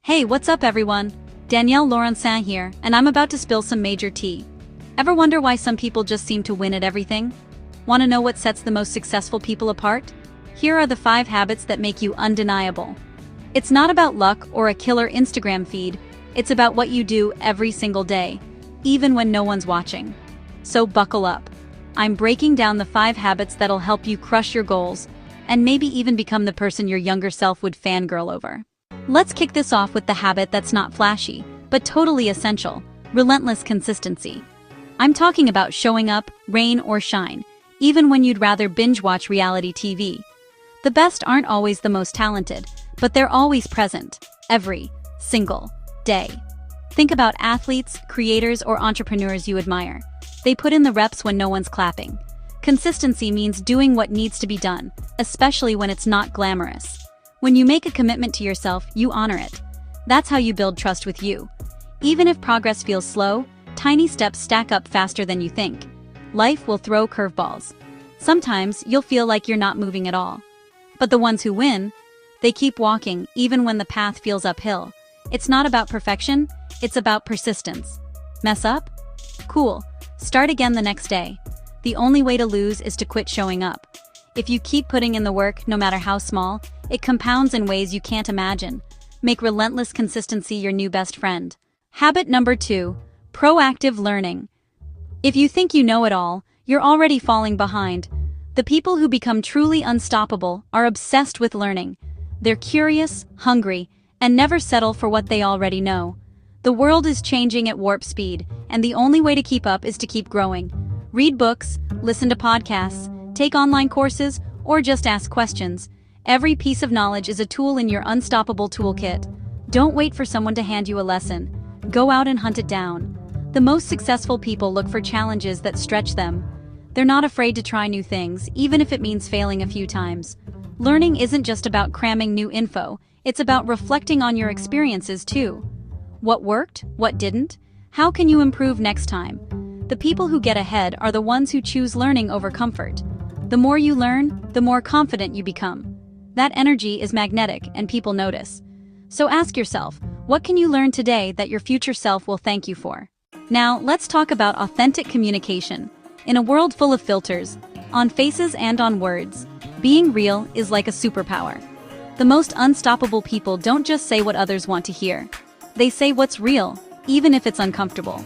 Hey, what's up everyone? Danielle Laurencin here, and I'm about to spill some major tea. Ever wonder why some people just seem to win at everything? Want to know what sets the most successful people apart? Here are the 5 habits that make you undeniable. It's not about luck or a killer Instagram feed, it's about what you do every single day, even when no one's watching. So buckle up. I'm breaking down the 5 habits that'll help you crush your goals, and maybe even become the person your younger self would fangirl over. Let's kick this off with the habit that's not flashy, but totally essential: relentless consistency. I'm talking about showing up, rain or shine, even when you'd rather binge-watch reality TV. The best aren't always the most talented, but they're always present, every single day. Think about athletes, creators, or entrepreneurs you admire. They put in the reps when no one's clapping. Consistency means doing what needs to be done, especially when it's not glamorous. When you make a commitment to yourself, you honor it. That's how you build trust with you. Even if progress feels slow, tiny steps stack up faster than you think. Life will throw curveballs. Sometimes you'll feel like you're not moving at all. But the ones who win, they keep walking even when the path feels uphill. It's not about perfection, it's about persistence. Mess up? Cool. Start again the next day. The only way to lose is to quit showing up. If you keep putting in the work, no matter how small, it compounds in ways you can't imagine. Make relentless consistency your new best friend. Habit number 2, proactive learning. If you think you know it all, you're already falling behind. The people who become truly unstoppable are obsessed with learning. They're curious, hungry, and never settle for what they already know. The world is changing at warp speed, and the only way to keep up is to keep growing. Read books, listen to podcasts, take online courses, or just ask questions. Every piece of knowledge is a tool in your unstoppable toolkit. Don't wait for someone to hand you a lesson. Go out and hunt it down. The most successful people look for challenges that stretch them. They're not afraid to try new things, even if it means failing a few times. Learning isn't just about cramming new info, it's about reflecting on your experiences too. What worked? What didn't? How can you improve next time? The people who get ahead are the ones who choose learning over comfort. The more you learn, the more confident you become. That energy is magnetic and people notice. So ask yourself, what can you learn today that your future self will thank you for? Now, let's talk about authentic communication. In a world full of filters, on faces and on words, being real is like a superpower. The most unstoppable people don't just say what others want to hear. They say what's real, even if it's uncomfortable.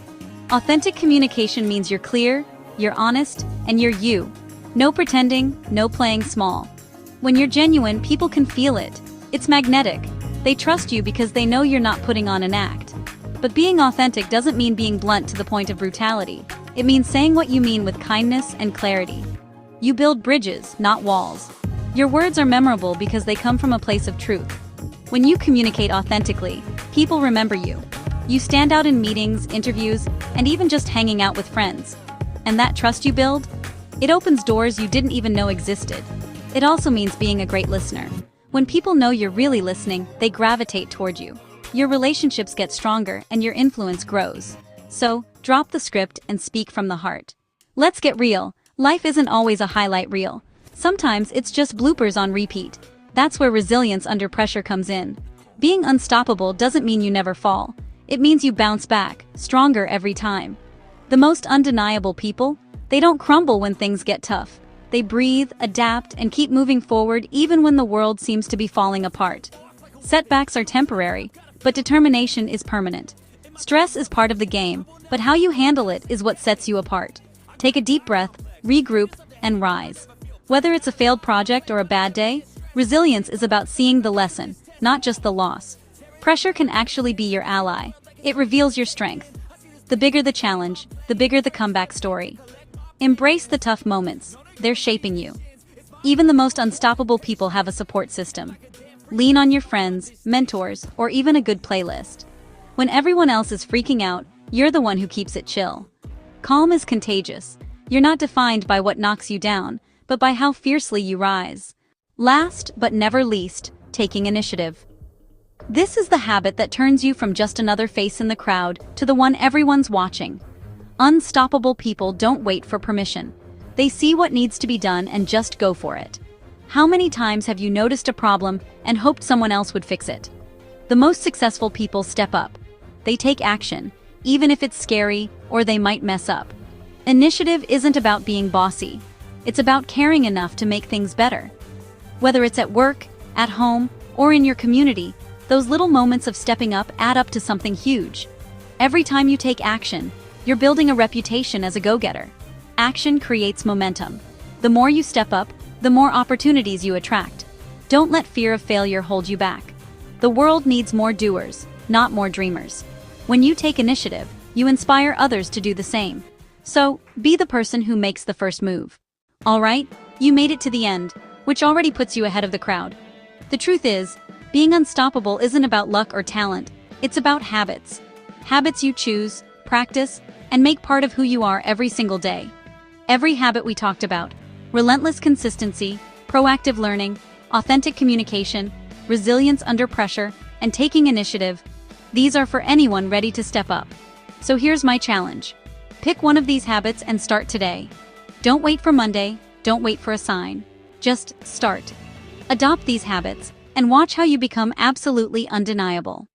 Authentic communication means you're clear, you're honest, and you're you. No pretending, no playing small. When you're genuine, people can feel it. It's magnetic. They trust you because they know you're not putting on an act. But being authentic doesn't mean being blunt to the point of brutality. It means saying what you mean with kindness and clarity. You build bridges, not walls. Your words are memorable because they come from a place of truth. When you communicate authentically, people remember you. You stand out in meetings, interviews, and even just hanging out with friends. And that trust you build? It opens doors you didn't even know existed. It also means being a great listener. When people know you're really listening, they gravitate toward you. Your relationships get stronger and your influence grows. So, drop the script and speak from the heart. Let's get real. Life isn't always a highlight reel. Sometimes it's just bloopers on repeat. That's where resilience under pressure comes in. Being unstoppable doesn't mean you never fall. It means you bounce back, stronger every time. The most undeniable people, they don't crumble when things get tough. They breathe, adapt, and keep moving forward even when the world seems to be falling apart. Setbacks are temporary, but determination is permanent. Stress is part of the game, but how you handle it is what sets you apart. Take a deep breath, regroup, and rise. Whether it's a failed project or a bad day, resilience is about seeing the lesson, not just the loss. Pressure can actually be your ally. It reveals your strength. The bigger the challenge, the bigger the comeback story. Embrace the tough moments. They're shaping you. Even the most unstoppable people have a support system. Lean on your friends, mentors, or even a good playlist. When everyone else is freaking out, you're the one who keeps it chill. Calm is contagious. You're not defined by what knocks you down, but by how fiercely you rise. Last but never least, taking initiative. This is the habit that turns you from just another face in the crowd to the one everyone's watching. Unstoppable people don't wait for permission. They see what needs to be done and just go for it. How many times have you noticed a problem and hoped someone else would fix it? The most successful people step up. They take action, even if it's scary or they might mess up. Initiative isn't about being bossy. It's about caring enough to make things better. Whether it's at work, at home, or in your community, those little moments of stepping up add up to something huge. Every time you take action, you're building a reputation as a go-getter. Action creates momentum. The more you step up, the more opportunities you attract. Don't let fear of failure hold you back. The world needs more doers, not more dreamers. When you take initiative, you inspire others to do the same. So, be the person who makes the first move. All right, you made it to the end, which already puts you ahead of the crowd. The truth is, being unstoppable isn't about luck or talent, it's about habits. Habits you choose, practice, and make part of who you are every single day. Every habit we talked about, relentless consistency, proactive learning, authentic communication, resilience under pressure, and taking initiative, these are for anyone ready to step up. So here's my challenge. Pick one of these habits and start today. Don't wait for Monday, don't wait for a sign. Just start. Adopt these habits, and watch how you become absolutely undeniable.